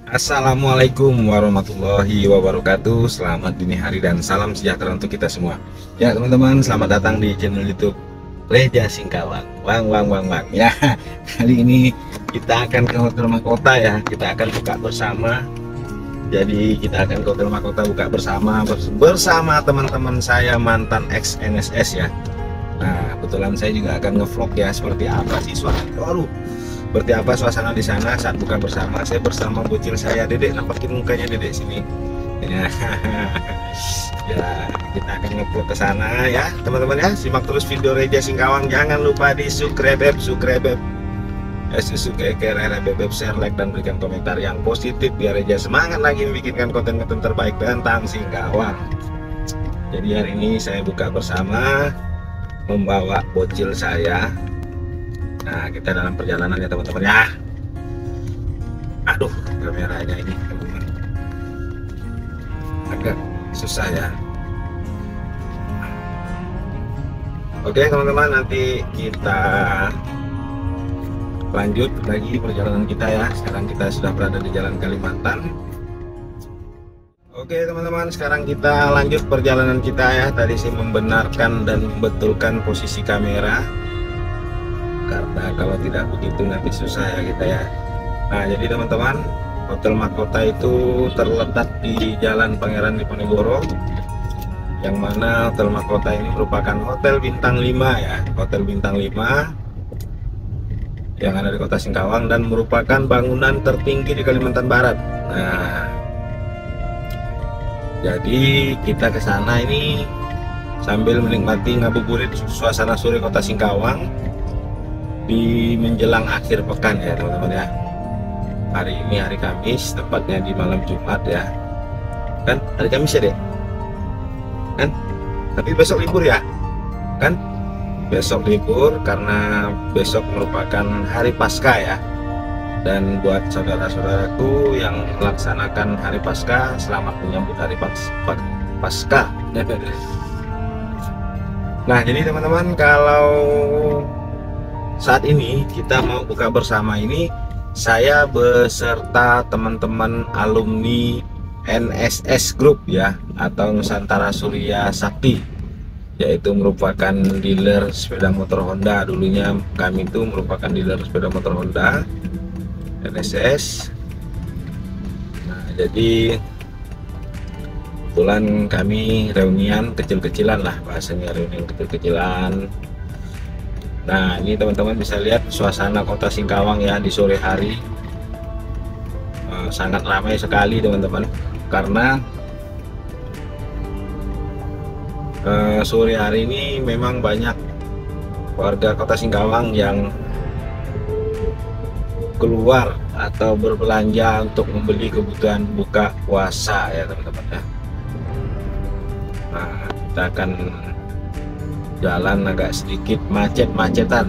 Assalamualaikum warahmatullahi wabarakatuh. Selamat dini hari dan salam sejahtera untuk kita semua. Ya teman-teman, selamat datang di channel YouTube Reja Singkawang. Wang. Ya, kali ini kita akan ke Hotel Mahkota ya. Kita akan buka bersama. Jadi kita akan ke Hotel Mahkota buka bersama teman-teman saya mantan ex NSS ya. Nah, kebetulan saya juga akan ngevlog ya seperti apa sih seperti apa suasana di sana saat buka bersama. Saya bersama bocil saya, Dedek. Nampakin mukanya Dedek sini. Ya, ya kita akan ngevlog ke sana ya, teman-teman ya. Simak terus video Reja Singkawang. Jangan lupa di subscribe, share, like, dan berikan komentar yang positif biar Reja semangat lagi membikinkan konten-konten terbaik tentang Singkawang. Jadi hari ini saya buka bersama membawa bocil saya. Nah, kita dalam perjalanan ya teman-teman ya. Aduh, kameranya ini teman-teman agak susah ya. Oke teman-teman, nanti kita lanjut lagi perjalanan kita ya. Sekarang kita sudah berada di Jalan Kalimantan. Oke teman-teman, sekarang kita lanjut perjalanan kita ya. Tadi saya membenarkan dan membetulkan posisi kamera, karena kalau tidak begitu nanti susah ya kita ya. Nah jadi teman-teman, Hotel Mahkota itu terletak di Jalan Pangeran Diponegoro, yang mana Hotel Mahkota ini merupakan hotel bintang 5 ya, hotel bintang 5 yang ada di Kota Singkawang dan merupakan bangunan tertinggi di Kalimantan Barat. Nah jadi kita ke sana ini sambil menikmati ngabuburit suasana sore Kota Singkawang di menjelang akhir pekan ya teman-teman ya. Hari ini hari Kamis, tepatnya di malam Jumat ya. Kan hari Kamis ya deh kan, tapi besok libur ya kan. Besok libur karena besok merupakan hari Paskah ya. Dan buat saudara-saudaraku yang melaksanakan hari Paskah, selamat menyambut hari Paskah. Nah jadi teman-teman, kalau saat ini kita mau buka bersama ini, saya beserta teman-teman alumni NSS Group ya, atau Nusantara Surya Sakti, yaitu merupakan dealer sepeda motor Honda. Dulunya kami itu merupakan dealer sepeda motor Honda NSS. Nah jadi kebetulan kami reunian kecil-kecilan lah, bahasanya reunian kecil-kecilan. Nah ini teman-teman bisa lihat suasana Kota Singkawang ya di sore hari. Sangat ramai sekali teman-teman, karena sore hari ini memang banyak warga Kota Singkawang yang keluar atau berbelanja untuk membeli kebutuhan buka puasa ya teman-teman ya. Nah kita akan jalan agak sedikit macet-macetan.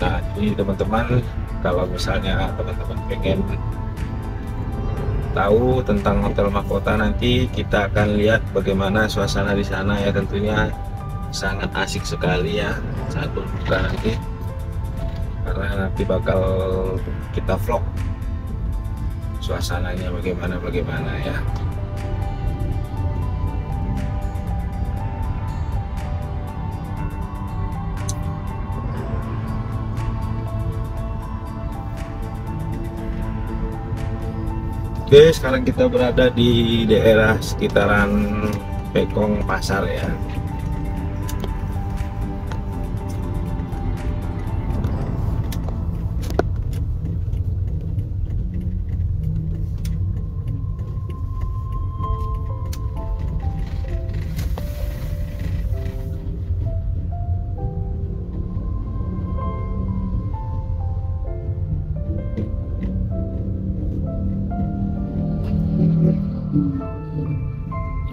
Nah ini teman-teman, kalau misalnya teman-teman pengen tahu tentang Hotel Mahkota, nanti kita akan lihat bagaimana suasana di sana ya. Tentunya sangat asik sekali ya saat berbuka nanti, karena nanti bakal kita vlog suasananya bagaimana ya. Oke, sekarang kita berada di daerah sekitaran Pekong Pasar ya.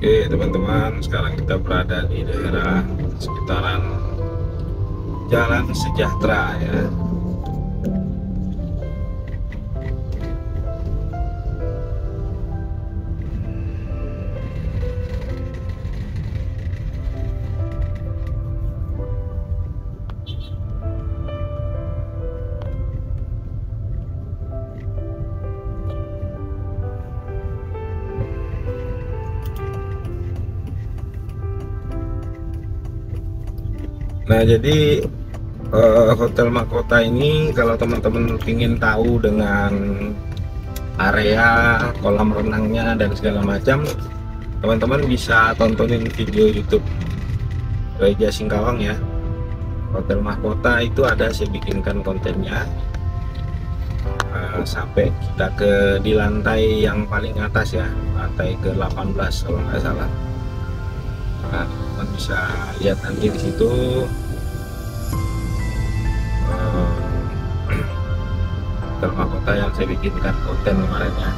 Oke teman-teman, sekarang kita berada di daerah sekitaran Jalan Sejahtera ya. jadi Hotel Mahkota ini kalau teman-teman ingin tahu dengan area kolam renangnya dan segala macam, teman-teman bisa tontonin video YouTube Reja Singkawang ya. Hotel Mahkota itu ada saya bikinkan kontennya sampai kita di lantai yang paling atas ya, lantai ke-18 kalau nggak salah. Nah, teman bisa lihat nanti di situ Hotel Mahkota yang saya bikinkan konten kemarin ya.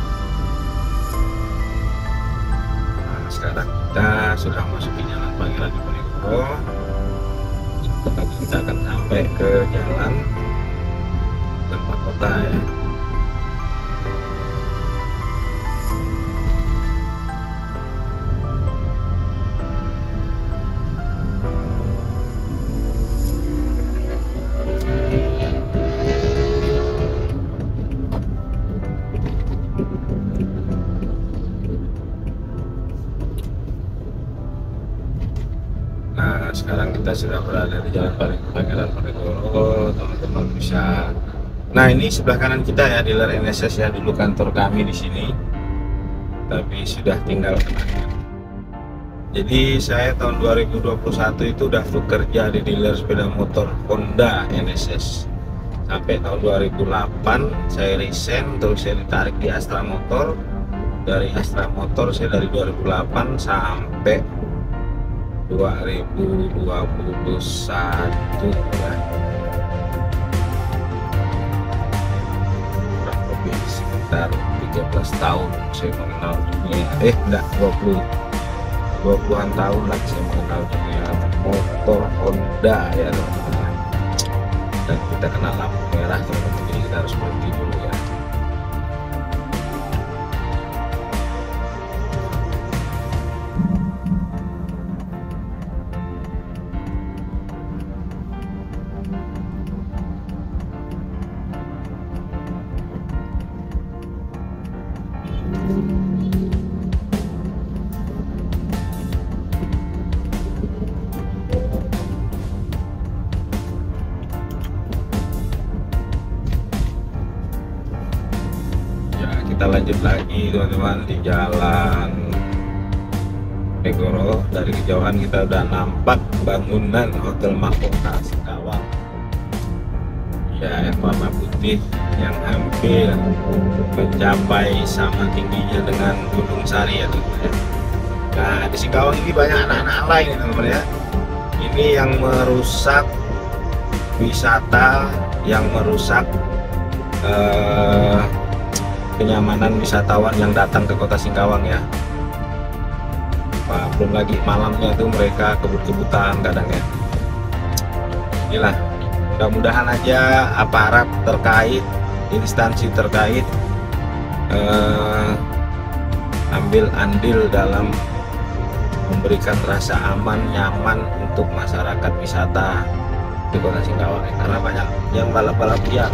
Nah, sekarang kita sudah masuk ke Jalan Pangeran Diponegoro. Kita akan sampai ke jalan Hotel Mahkota ya. Nah, sekarang kita sudah berada di Jalan Pangeran Diponegoro, teman-teman bisa. Nah, ini sebelah kanan kita ya, dealer NSS ya, dulu kantor kami di sini, tapi sudah tinggal kenangan. Jadi saya tahun 2021 itu udah bekerja di dealer sepeda motor Honda NSS sampai tahun 2008 saya resign, terus saya ditarik di Astra Motor. Dari Astra Motor saya dari 2008 sampai 2021 ya, kurang lebih sekitar 13 tahun saya mengenal dunia, enggak 20-an tahun lah saya mengenal dunia motor Honda ya teman-teman. Dan kita kena lampu merah teman-teman, jadi kita harus berhenti dulu ya. Kita lanjut lagi teman-teman di Jalan Diponegoro. Dari kejauhan kita udah nampak bangunan Hotel Mahkota Singkawang ya, yang warna putih yang hampir mencapai sama tingginya dengan Gunung Sari ya teman-teman. Nah, di Singkawang ini banyak anak-anak lain ya teman-teman ya. Ini yang merusak wisata, yang merusak kenyamanan wisatawan yang datang ke kota Singkawang ya. Wah, belum lagi malamnya tuh mereka kebut-kebutan kadang ya. Inilah, mudah-mudahan aja aparat terkait, instansi terkait ambil andil dalam memberikan rasa aman, nyaman untuk masyarakat wisata di kota Singkawang ya. Karena banyak yang balap-balap liar.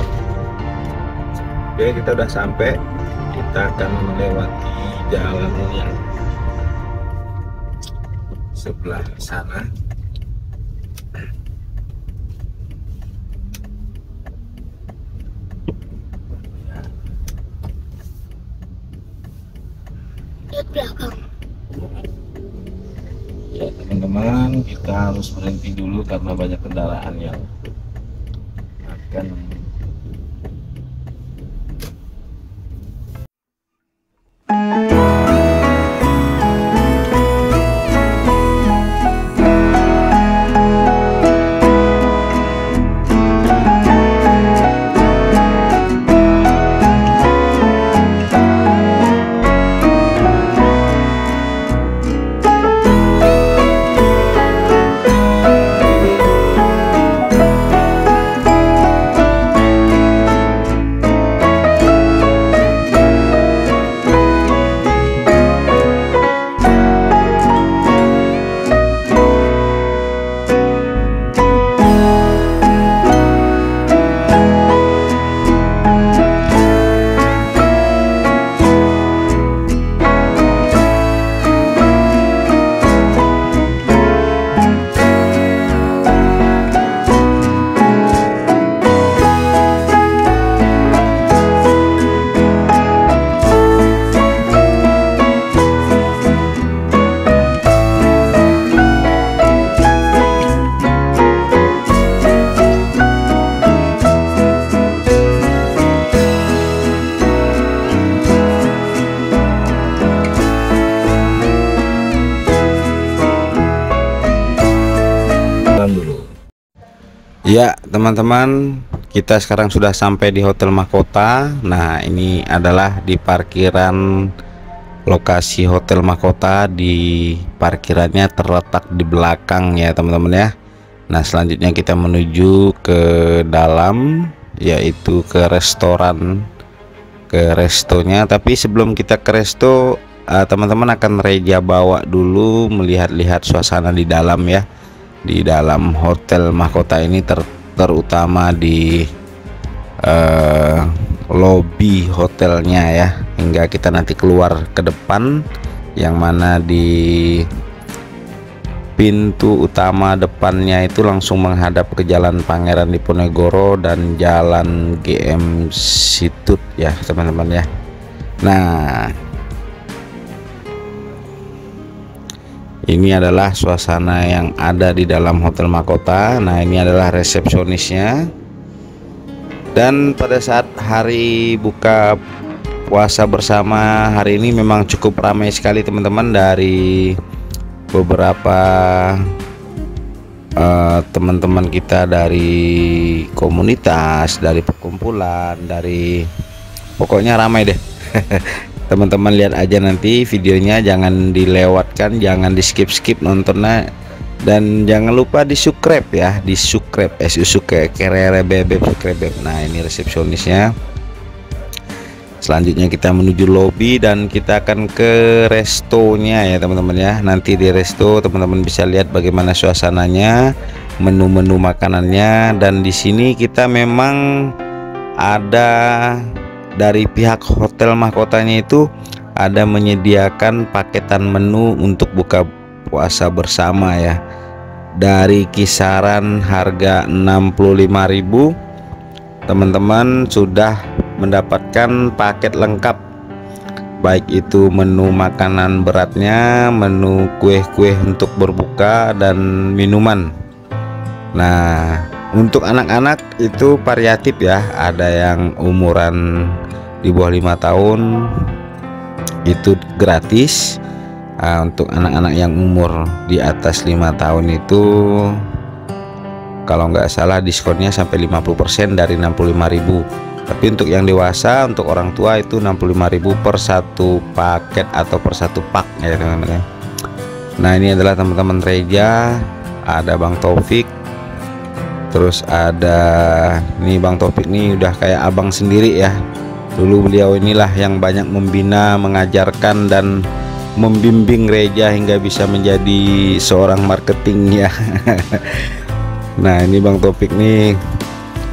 Oke, kita udah sampai. Kita akan melewati jalan yang sebelah sana. Lihat belakang. Ya teman-teman, kita harus berhenti dulu karena banyak kendaraan yang akan Ya teman-teman, kita sekarang sudah sampai di Hotel Mahkota. Nah ini adalah di parkiran lokasi Hotel Mahkota. Di parkirannya terletak di belakang ya teman-teman ya. Nah selanjutnya kita menuju ke dalam, yaitu ke restoran, ke restonya. Tapi sebelum kita ke resto, teman-teman akan Reja bawa dulu melihat-lihat suasana di dalam ya. Di dalam Hotel Mahkota ini terutama di lobi hotelnya ya, hingga kita nanti keluar ke depan, yang mana di pintu utama depannya itu langsung menghadap ke Jalan Pangeran Diponegoro dan Jalan GM Situt ya teman-teman ya. Nah ini adalah suasana yang ada di dalam Hotel Mahkota. Nah ini adalah resepsionisnya. Dan pada saat hari buka puasa bersama hari ini memang cukup ramai sekali teman-teman. Dari beberapa teman-teman kita dari komunitas, dari perkumpulan, dari pokoknya ramai deh. Teman-teman lihat aja nanti videonya, jangan dilewatkan, jangan di skip nontonnya, dan jangan lupa di subscribe ya, di subscribe subscribe. Nah ini resepsionisnya. Selanjutnya kita menuju lobby dan kita akan ke restonya ya teman-teman ya. Nanti di resto teman-teman bisa lihat bagaimana suasananya, menu-menu makanannya. Dan di sini kita memang ada dari pihak Hotel Mahkotanya itu ada menyediakan paketan menu untuk buka puasa bersama ya. Dari kisaran harga 65.000 teman-teman sudah mendapatkan paket lengkap, baik itu menu makanan beratnya, menu kue-kue untuk berbuka, dan minuman. Nah untuk anak-anak itu variatif ya, ada yang umuran di bawah 5 tahun itu gratis. Untuk anak-anak yang umur di atas 5 tahun itu kalau nggak salah diskonnya sampai 50% dari 65.000. Tapi untuk yang dewasa, untuk orang tua itu 65.000 per satu paket atau per satu pak ya teman-teman. Nah ini adalah teman-teman Reja, ada Bang Taufik. Terus ada nih Bang Taufik nih udah kayak abang sendiri ya. Dulu beliau inilah yang banyak membina, mengajarkan, dan membimbing Reja hingga bisa menjadi seorang marketing ya. Nah ini Bang Taufik nih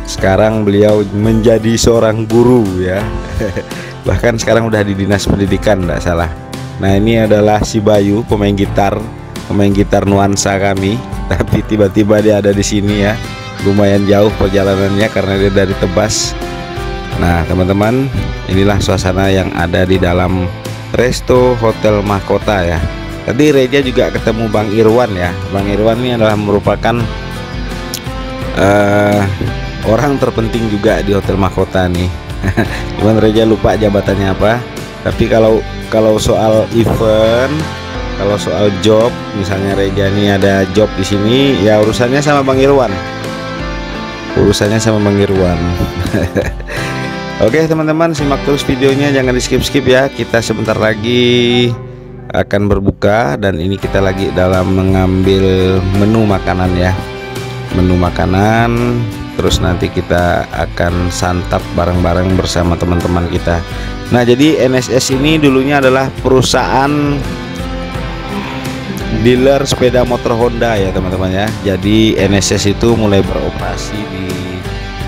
sekarang beliau menjadi seorang guru ya. Bahkan sekarang udah di dinas pendidikan enggak salah. Nah ini adalah si Bayu, pemain gitar nuansa kami. Tapi tiba-tiba dia ada di sini ya. Lumayan jauh perjalanannya karena dia dari Tebas. Nah teman-teman, inilah suasana yang ada di dalam resto Hotel Mahkota ya. Tadi Reja juga ketemu Bang Irwan ya. Bang Irwan ini adalah merupakan orang terpenting juga di Hotel Mahkota nih. Cuman Reja lupa jabatannya apa. Tapi kalau soal event, kalau soal job, misalnya Reja ini ada job di sini, ya urusannya sama Bang Irwan. Oke teman-teman, simak terus videonya, jangan di skip ya. Kita sebentar lagi akan berbuka dan ini kita lagi dalam mengambil menu makanan ya, menu makanan. Terus nanti kita akan santap bareng-bareng bersama teman-teman kita. Nah jadi NSS ini dulunya adalah perusahaan dealer sepeda motor Honda ya teman-teman ya. Jadi NSS itu mulai beroperasi di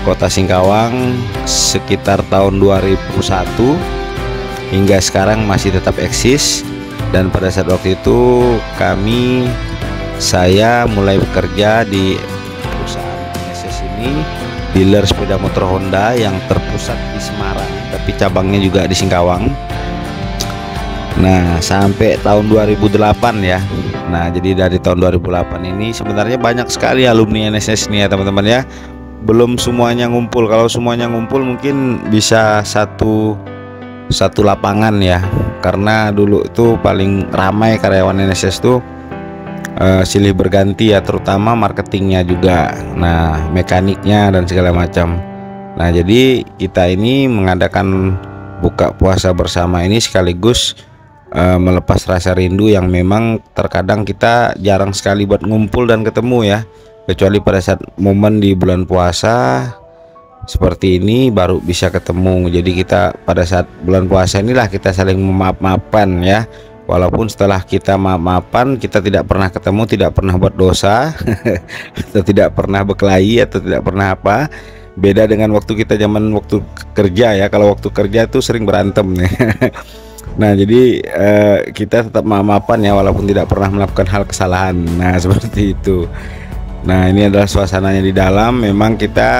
Kota Singkawang sekitar tahun 2001 hingga sekarang masih tetap eksis. Dan pada saat waktu itu saya mulai bekerja di perusahaan NSS ini, dealer sepeda motor Honda yang terpusat di Semarang tapi cabangnya juga di Singkawang. Nah sampai tahun 2008 ya. Nah jadi dari tahun 2008 ini sebenarnya banyak sekali alumni NSS nih ya teman-teman ya. Belum semuanya ngumpul. Kalau semuanya ngumpul mungkin bisa satu lapangan ya. Karena dulu itu paling ramai karyawan NSS tuh silih berganti ya, terutama marketingnya juga, nah mekaniknya dan segala macam. Nah jadi kita ini mengadakan buka puasa bersama ini sekaligus melepas rasa rindu yang memang terkadang kita jarang sekali buat ngumpul dan ketemu ya, kecuali pada saat momen di bulan puasa seperti ini baru bisa ketemu. Jadi kita pada saat bulan puasa inilah kita saling memaaf-maafan ya, walaupun setelah kita maaf-maafan kita tidak pernah ketemu, tidak pernah buat dosa atau tidak pernah berkelahi atau tidak pernah apa. Beda dengan waktu kita zaman waktu kerja ya, kalau waktu kerja tuh sering berantem nih. Nah jadi kita tetap maaf-maafan ya, walaupun tidak pernah melakukan hal kesalahan. Nah seperti itu. Nah ini adalah suasananya di dalam. Memang kita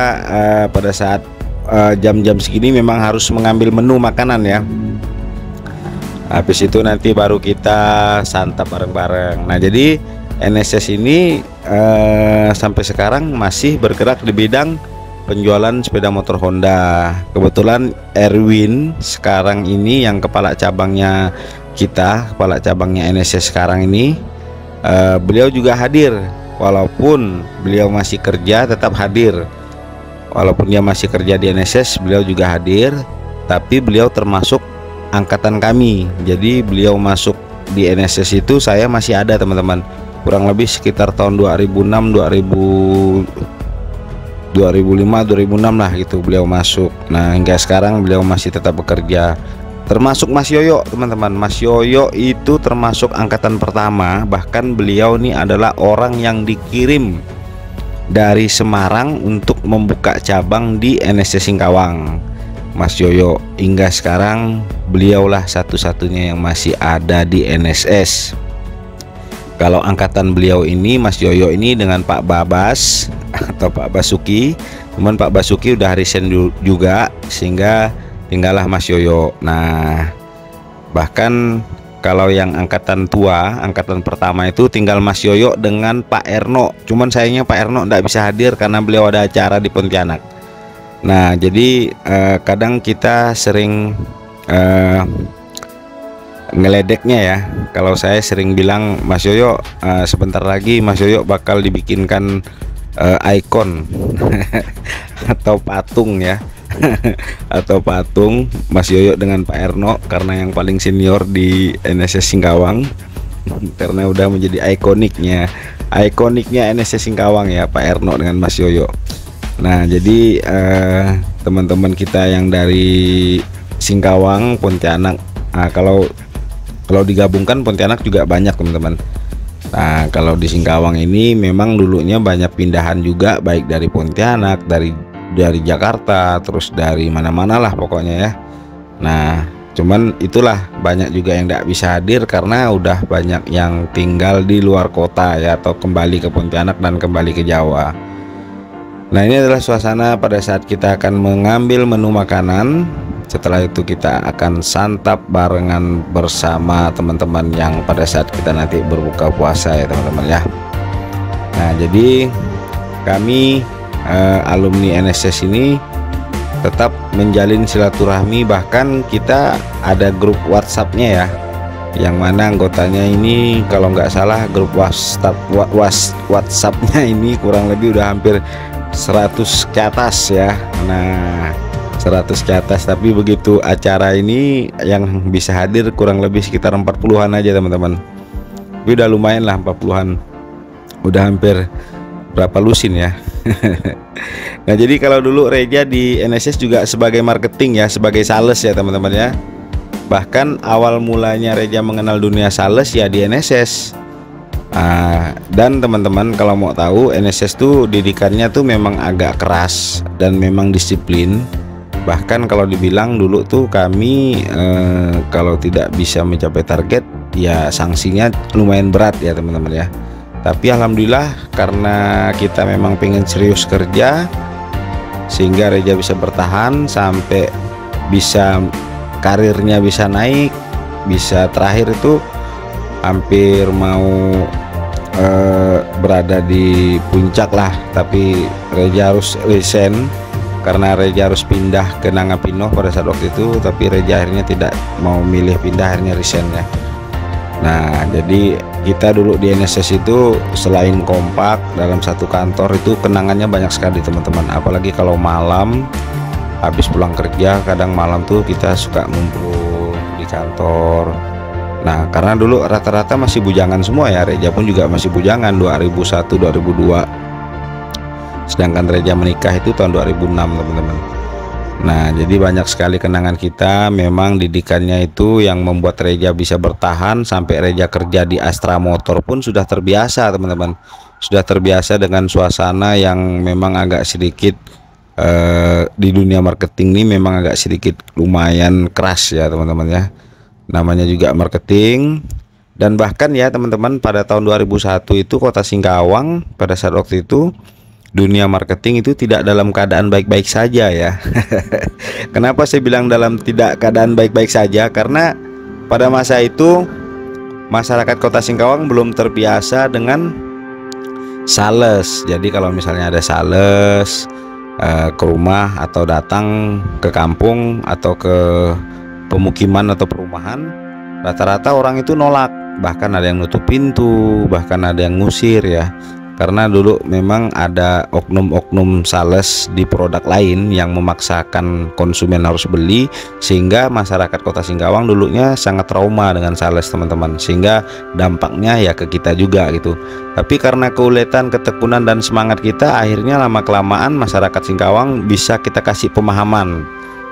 pada saat jam-jam segini memang harus mengambil menu makanan ya. Habis itu nanti baru kita santap bareng-bareng. Nah jadi NSS ini sampai sekarang masih bergerak di bidang penjualan sepeda motor Honda. Kebetulan Erwin sekarang ini yang kepala cabangnya kita, kepala cabangnya NSS sekarang ini, beliau juga hadir. Walaupun beliau masih kerja tetap hadir. Walaupun dia masih kerja di NSS, beliau juga hadir. Tapi beliau termasuk angkatan kami. Jadi beliau masuk di NSS itu saya masih ada teman-teman. Kurang lebih sekitar tahun 2006, 2005, 2006 lah gitu beliau masuk. Nah hingga sekarang beliau masih tetap bekerja. Termasuk Mas Yoyo teman-teman. Mas Yoyo itu termasuk angkatan pertama. Bahkan beliau ini adalah orang yang dikirim dari Semarang untuk membuka cabang di NSS Singkawang. Mas Yoyo hingga sekarang beliaulah satu-satunya yang masih ada di NSS. Kalau angkatan beliau ini, Mas Yoyo ini dengan Pak Babas atau Pak Basuki, cuman Pak Basuki udah resign juga, sehingga tinggallah Mas Yoyo. Nah bahkan kalau yang angkatan tua, angkatan pertama itu tinggal Mas Yoyo dengan Pak Erno. Cuman sayangnya Pak Erno tidak bisa hadir karena beliau ada acara di Pontianak. Nah jadi kadang kita sering ngeledeknya ya. Kalau saya sering bilang Mas Yoyo, sebentar lagi Mas Yoyo bakal dibikinkan ikon atau patung ya. Atau patung Mas Yoyo dengan Pak Erno, karena yang paling senior di NSS Singkawang, karena udah menjadi ikoniknya NSS Singkawang ya, Pak Erno dengan Mas Yoyo. Nah jadi teman-teman kita yang dari Singkawang, Pontianak, kalau digabungkan Pontianak juga banyak teman-teman. Nah kalau di Singkawang ini memang dulunya banyak pindahan juga, baik dari Pontianak, dari Jakarta, terus dari mana-mana lah pokoknya ya. Nah cuman itulah banyak juga yang tidak bisa hadir karena udah banyak yang tinggal di luar kota ya, atau kembali ke Pontianak dan kembali ke Jawa. Nah ini adalah suasana pada saat kita akan mengambil menu makanan. Setelah itu kita akan santap barengan bersama teman-teman yang pada saat kita nanti berbuka puasa ya teman-teman ya. Nah jadi kami alumni NSS ini tetap menjalin silaturahmi, bahkan kita ada grup WhatsApp-nya ya, yang mana anggotanya ini kalau nggak salah grup WhatsApp-nya ini kurang lebih udah hampir 100 ke atas ya. Nah 100 ke atas, tapi begitu acara ini yang bisa hadir kurang lebih sekitar 40-an aja teman-teman. Tapi udah lumayan lah 40-an, udah hampir berapa lusin ya. Nah jadi kalau dulu Reja di NSS juga sebagai marketing ya, sebagai sales ya teman-teman ya. Bahkan awal mulanya Reja mengenal dunia sales ya di NSS. Dan teman-teman kalau mau tahu, NSS tuh didikannya tuh memang agak keras dan memang disiplin. Bahkan kalau dibilang dulu tuh kami kalau tidak bisa mencapai target ya sanksinya lumayan berat ya teman-teman ya. Tapi alhamdulillah karena kita memang pengen serius kerja, sehingga Reja bisa bertahan sampai bisa karirnya bisa naik, bisa terakhir itu hampir mau berada di puncak lah. Tapi Reja harus resign karena Reja harus pindah ke Nangapino pada saat waktu itu, tapi Reja akhirnya tidak mau milih pindah, akhirnya resign ya. Nah jadi kita dulu di NSS itu selain kompak dalam satu kantor itu kenangannya banyak sekali teman-teman. Apalagi kalau malam habis pulang kerja, kadang malam tuh kita suka ngumpul di kantor. Nah karena dulu rata-rata masih bujangan semua ya, Reja pun juga masih bujangan 2001 2002, sedangkan Reja menikah itu tahun 2006 teman-teman. Nah jadi banyak sekali kenangan kita. Memang didikannya itu yang membuat Reja bisa bertahan sampai Reja kerja di Astra Motor pun sudah terbiasa teman-teman. Sudah terbiasa dengan suasana yang memang agak sedikit di dunia marketing ini memang agak sedikit lumayan keras ya teman-teman ya. Namanya juga marketing. Dan bahkan ya teman-teman, pada tahun 2001 itu Kota Singkawang pada saat waktu itu dunia marketing itu tidak dalam keadaan baik-baik saja ya. Kenapa saya bilang dalam tidak keadaan baik-baik saja? Karena pada masa itu masyarakat Kota Singkawang belum terbiasa dengan sales. Jadi kalau misalnya ada sales ke rumah atau datang ke kampung atau ke pemukiman atau perumahan, rata-rata orang itu nolak. Bahkan ada yang nutup pintu, bahkan ada yang ngusir ya. Karena dulu memang ada oknum-oknum sales di produk lain yang memaksakan konsumen harus beli, sehingga masyarakat Kota Singkawang dulunya sangat trauma dengan sales teman-teman, sehingga dampaknya ya ke kita juga gitu. Tapi karena keuletan, ketekunan dan semangat kita, akhirnya lama-kelamaan masyarakat Singkawang bisa kita kasih pemahaman.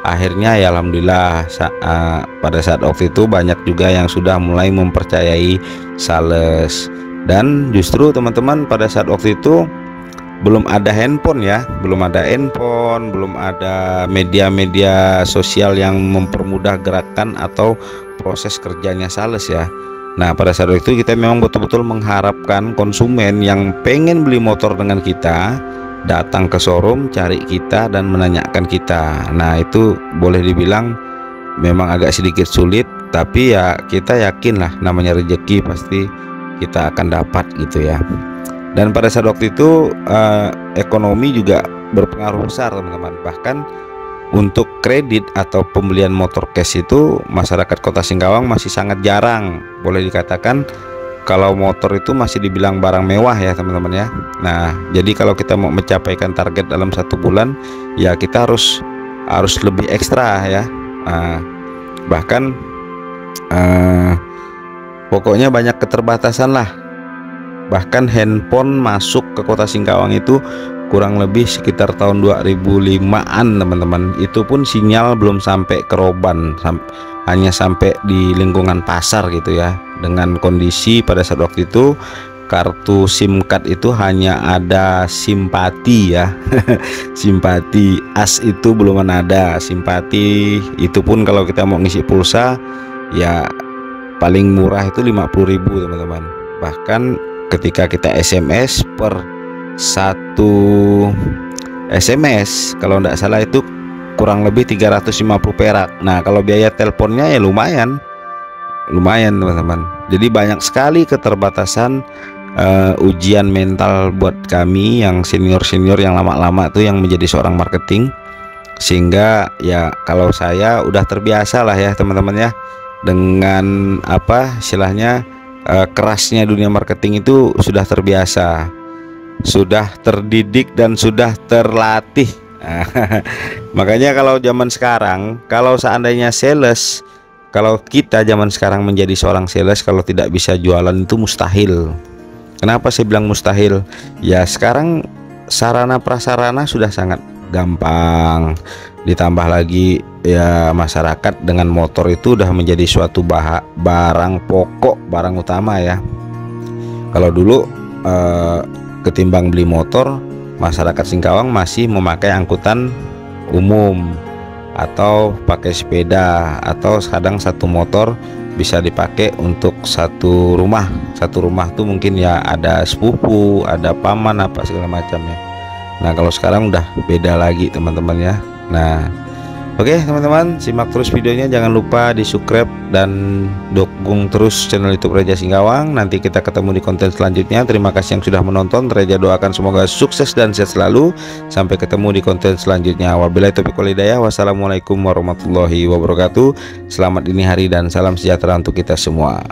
Akhirnya ya alhamdulillah pada saat waktu itu banyak juga yang sudah mulai mempercayai sales. Dan justru teman-teman pada saat waktu itu belum ada handphone ya, belum ada handphone, belum ada media-media sosial yang mempermudah gerakan atau proses kerjanya sales ya. Nah pada saat itu kita memang betul-betul mengharapkan konsumen yang pengen beli motor dengan kita datang ke showroom, cari kita dan menanyakan kita. Nah itu boleh dibilang memang agak sedikit sulit, tapi ya kita yakin lah, namanya rezeki pasti kita akan dapat gitu ya. Dan pada saat waktu itu ekonomi juga berpengaruh besar teman-teman. Bahkan untuk kredit atau pembelian motor cash itu masyarakat Kota Singkawang masih sangat jarang. Boleh dikatakan kalau motor itu masih dibilang barang mewah ya teman-teman ya. Nah jadi kalau kita mau mencapaikan target dalam 1 bulan ya kita harus lebih ekstra ya. Bahkan pokoknya banyak keterbatasan lah. Bahkan handphone masuk ke Kota Singkawang itu kurang lebih sekitar tahun 2005-an teman-teman. Itu pun sinyal belum sampai ke Roban, hanya sampai di lingkungan pasar gitu ya. Dengan kondisi pada saat waktu itu kartu SIM card itu hanya ada simpati ya. Simpati as itu belum ada. Simpati itu pun kalau kita mau ngisi pulsa ya paling murah itu 50.000 teman-teman. Bahkan ketika kita SMS per 1 SMS kalau tidak salah itu kurang lebih 350 perak. Nah kalau biaya teleponnya ya lumayan teman-teman. Jadi banyak sekali keterbatasan ujian mental buat kami yang senior-senior yang lama-lama tuh yang menjadi seorang marketing. Sehingga ya kalau saya udah terbiasa lah ya teman-teman ya dengan apa istilahnya kerasnya dunia marketing itu sudah terbiasa, sudah terdidik dan sudah terlatih. Makanya kalau zaman sekarang, kalau seandainya sales, kalau kita zaman sekarang menjadi seorang sales, kalau tidak bisa jualan itu mustahil. Kenapa saya bilang mustahil? Ya sekarang sarana prasarana sudah sangat gampang, ditambah lagi ya masyarakat dengan motor itu udah menjadi suatu barang pokok, barang utama ya. Kalau dulu ketimbang beli motor, masyarakat Singkawang masih memakai angkutan umum atau pakai sepeda, atau kadang satu motor bisa dipakai untuk satu rumah. Satu rumah tuh mungkin ya ada sepupu, ada paman apa segala macam ya. Nah kalau sekarang udah beda lagi teman-teman ya. Nah oke teman-teman, simak terus videonya, jangan lupa di subscribe dan dukung terus channel YouTube Reja Singkawang. Nanti kita ketemu di konten selanjutnya. Terima kasih yang sudah menonton. Reja doakan semoga sukses dan sehat selalu. Sampai ketemu di konten selanjutnya. Wabillahi taufiq wal hidayah. Wassalamualaikum warahmatullahi wabarakatuh. Selamat dini hari dan salam sejahtera untuk kita semua.